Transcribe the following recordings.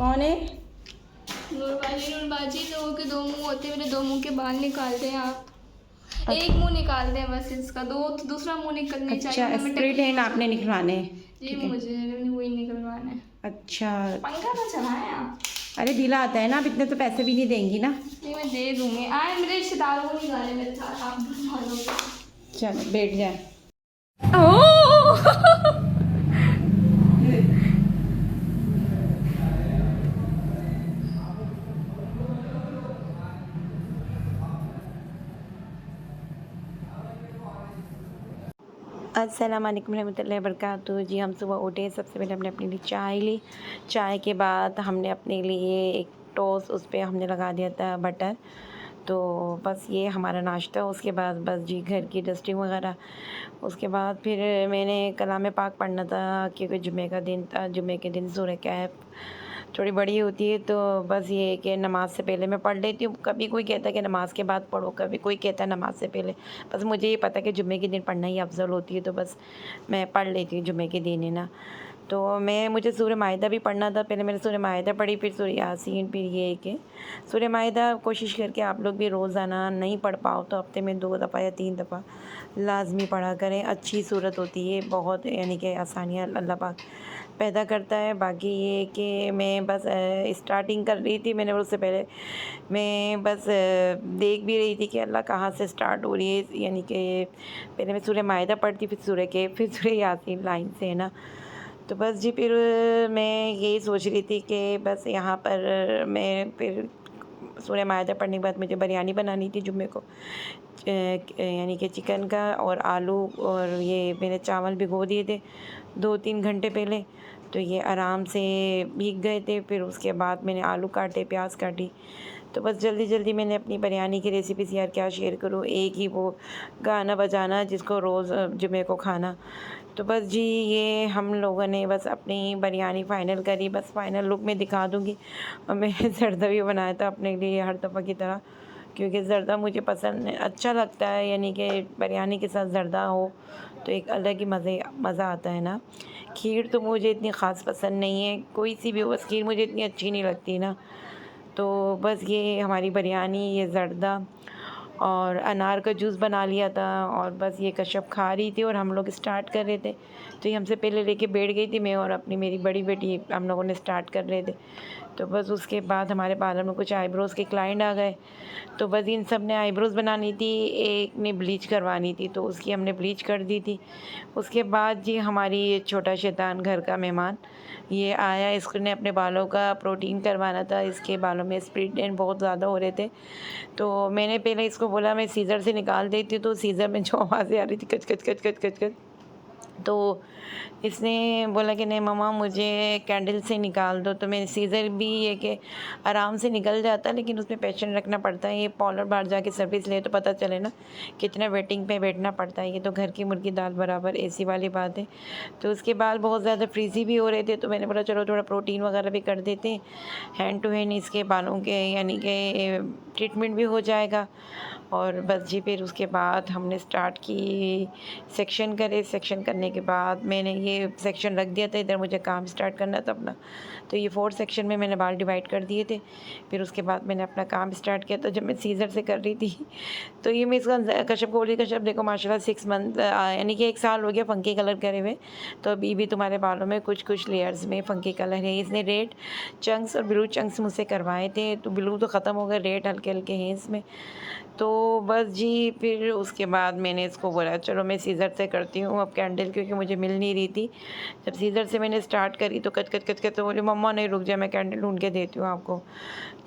कौन है? नूरबाजी लोगों के दो मुंह होते हैं, मेरे दो मुंह के बाल निकाल दें आप। एक मुंह निकाल दें बस इसका, दो तो दूसरा मुंह निकलने चाहिए। अच्छा, स्प्लिट एंड आपने निकलवाने हैं? जी मुझे वही निकलवाना है। अच्छा, पंखा तो चलाएं आप। अरे ढीला आता है ना, अब इतने तो पैसे भी नहीं देंगी ना। नहीं मैं दे दूँगी, आए मेरे रिश्तेदारों को निकाले मेरे साथ, आप संभालोगे। चलो बैठ जाए। अस्सलाम वालेकुम रहमतुल्लाहि व बरकातुहू। जी हम सुबह उठे, सबसे पहले हमने अपने लिए चाय ली। चाय के बाद हमने अपने लिए एक टोस्ट, उस पर हमने लगा दिया था बटर। तो बस ये हमारा नाश्ता। उसके बाद बस जी घर की डस्टिंग वगैरह। उसके बाद फिर मैंने कलाम पाक पढ़ना था क्योंकि जुमे का दिन था। जुमे के दिन सूरह कहफ थोड़ी बड़ी होती है, तो बस ये है कि नमाज से पहले मैं पढ़ लेती हूँ। कभी कोई कहता है कि नमाज के बाद पढ़ो, कभी कोई कहता है नमाज से पहले। बस मुझे ये पता है कि जुमे के दिन पढ़ना ही अफजल होती है, तो बस मैं पढ़ लेती हूँ जुमे के दिन, है ना। तो मुझे सूरह माइदा भी पढ़ना था। पहले मैंने सूरह माइदा पढ़ी, फिर सूरह यासीन, फिर ये है कि सूरह माइदा कोशिश करके आप लोग भी रोज़ाना नहीं पढ़ पाओ तो हफ्ते में 2 दफ़ा या 3 दफ़ा लाजमी पढ़ा करें। अच्छी सूरत होती है बहुत, यानी कि आसानियाँ अल्लाह पाक पैदा करता है। बाकी ये कि मैं बस स्टार्टिंग कर रही थी। मैंने उससे पहले मैं बस देख भी रही थी कि अल्लाह कहाँ से स्टार्ट हो रही है, यानी कि पहले मैं सूरह माइदा पढ़ती, फिर सूरह के, फिर सूरह यासीन लाइन से, है ना। तो बस जी फिर मैं यही सोच रही थी कि बस यहाँ पर मैं फिर सूरह माइदा पढ़ने के बाद मुझे बिरयानी बनानी थी जुम्मे को, यानी कि चिकन का और आलू, और ये मैंने चावल भिगो दिए थे 2-3 घंटे पहले, तो ये आराम से भीग गए थे। फिर उसके बाद मैंने आलू काटे, प्याज काटी। तो बस जल्दी जल्दी मैंने अपनी बिरयानी की रेसिपीज़, यार क्या शेयर करूँ, एक ही वो गाना बजाना जिसको रोज़ जुमे को खाना। तो बस जी ये हम लोगों ने बस अपनी बिरयानी फ़ाइनल करी। बस फ़ाइनल लुक में दिखा दूँगी। और मैं ज़र्दा भी बनाया था अपने लिए हर दफ़ा की तरह, क्योंकि ज़र्दा मुझे पसंद अच्छा लगता है, यानी कि बिरयानी के साथ ज़र्दा हो तो एक अलग ही मज़ा आता है ना। खीर तो मुझे इतनी ख़ास पसंद नहीं है, कोई सी भी हो, बस खीर मुझे इतनी अच्छी नहीं लगती ना। तो बस ये हमारी बिरयानी, ये ज़र्दा और अनार का जूस बना लिया था, और बस ये कश्यप खा रही थी और हम लोग स्टार्ट कर रहे थे। तो ये हमसे पहले लेके बैठ गई थी, मैं और अपनी मेरी बड़ी बेटी, हम लोगों ने स्टार्ट कर रहे थे। तो बस उसके बाद हमारे पार्लर में कुछ आईब्रोज़ के क्लाइंट आ गए, तो बस इन सब ने आईब्रोज़ बनानी थी, एक ने ब्लीच करवानी थी, तो उसकी हमने ब्लीच कर दी थी। उसके बाद जी हमारी ये छोटा शैतान घर का मेहमान ये आया, इसने अपने बालों का प्रोटीन करवाना था। इसके बालों में स्प्लिट एंड बहुत ज़्यादा हो रहे थे, तो मैंने पहले इसको बोला मैं सीज़र से निकाल देती हूँ, तो सीज़र में जो आवाज़ें आ रही थी कच कच कच कच कच कच, तो इसने बोला कि नहीं मम्मा मुझे कैंडल से निकाल दो। तो मेरे सीज़र भी ये कि आराम से निकल जाता है, लेकिन उसमें पेशेंस रखना पड़ता है। ये पार्लर बाहर जाके सर्विस ले तो पता चले ना कितना वेटिंग पे बैठना पड़ता है। ये तो घर की मुर्गी दाल बराबर, ऐसी वाली बात है। तो उसके बाल बहुत ज़्यादा फ्रीज़ी भी हो रहे थे, तो मैंने बोला चलो थोड़ा प्रोटीन वगैरह भी कर देते हैं, हैंड टू हैंड इसके बालों के यानी कि ट्रीटमेंट भी हो जाएगा। और बस जी फिर उसके बाद हमने स्टार्ट की, सेक्शन करे। सेक्शन करने के बाद मैंने ये सेक्शन रख दिया था, इधर मुझे काम स्टार्ट करना था अपना। तो ये 4 सेक्शन में मैंने बाल डिवाइड कर दिए थे। फिर उसके बाद मैंने अपना काम स्टार्ट किया। तो जब मैं सीज़र से कर रही थी तो ये मैं इसका कश्यप को बोली, कश्यप देखो माशाल्लाह 6 मंथ यानी कि 1 साल हो गया फंकी कलर करे हुए, तो अभी भी तुम्हारे बालों में कुछ कुछ लेयर्स में फंकी कलर है। इसने रेड चंक्स और ब्लू चंक्स मुझसे करवाए थे, तो ब्लू तो ख़त्म हो गए, रेड हल्के हल्के हैं इसमें। तो बस जी फिर उसके बाद मैंने इसको बोला चलो मैं सीज़र से करती हूँ अब कैंडल, क्योंकि मुझे मिल नहीं रही थी। जब सीज़र से मैंने स्टार्ट करी तो कच कच कच कच, तो बोली मम्मा नहीं रुक जाए, मैं कैंडल ढूंढ के देती हूँ आपको।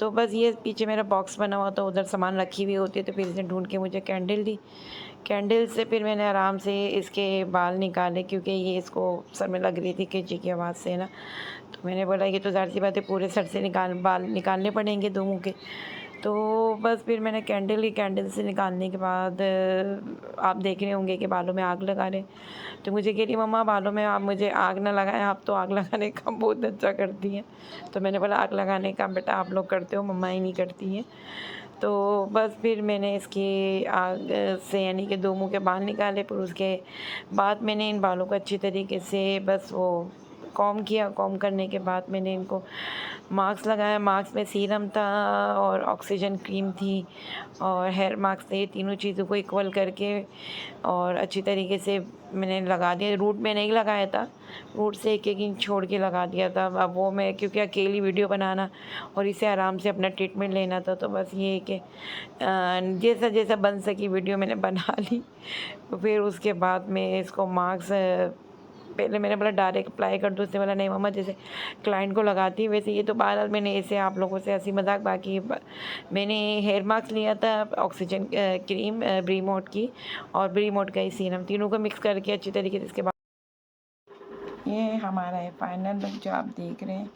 तो बस ये पीछे मेरा बॉक्स बना हुआ था, उधर सामान रखी हुई होती है, तो फिर इसने ढूंढ के मुझे कैंडल दी। कैंडल से फिर मैंने आराम से इसके बाल निकाले, क्योंकि ये इसको सर में लग रही थी कैंची की आवाज़ से ना। तो मैंने बोला ये तो ज़ाहिर सी बात है पूरे सर से बाल निकालने पड़ेंगे दो मुँह के। तो बस फिर मैंने कैंडल से निकालने के बाद आप देख रहे होंगे कि बालों में आग लगा रहे। तो मुझे कह रही मम्मा बालों में आप मुझे आग ना लगाएं, आप तो आग लगाने का बहुत अच्छा करती हैं। तो मैंने बोला आग लगाने का बेटा आप लोग करते हो, मम्मा ही नहीं करती हैं। तो बस फिर मैंने इसकी आग से यानी कि 2 मुँह के बाल निकाले। फिर उसके बाद मैंने इन बालों को अच्छी तरीके से बस वो कॉम किया। कॉम करने के बाद मैंने इनको मास्क लगाया। मास्क में सीरम था और ऑक्सीजन क्रीम थी और हेयर मास्क थे। तीनों चीज़ों को इक्वल करके और अच्छी तरीके से मैंने लगा दिया। रूट में नहीं लगाया था, रूट से एक एक इंच छोड़ के लगा दिया था। अब वो मैं क्योंकि अकेली वीडियो बनाना और इसे आराम से अपना ट्रीटमेंट लेना था, तो बस ये है कि जैसा जैसा बन सकी वीडियो मैंने बना ली। तो फिर उसके बाद में इसको मास्क पहले मैंने बोला डायरेक्ट अप्लाई कर दो, उसने बोला नहीं मम्मा जैसे क्लाइंट को लगाती वैसे। ये तो बहरहाल मैंने ऐसे आप लोगों से हंसी मजाक, बाकी मैंने हेयर मास्क लिया था, ऑक्सीजन क्रीम ब्रीमोट की और ब्रीमोट का ही सीरम, तीनों को मिक्स करके अच्छी तरीके से इसके बाद ये हमारा है फाइनल लुक जो आप देख रहे हैं।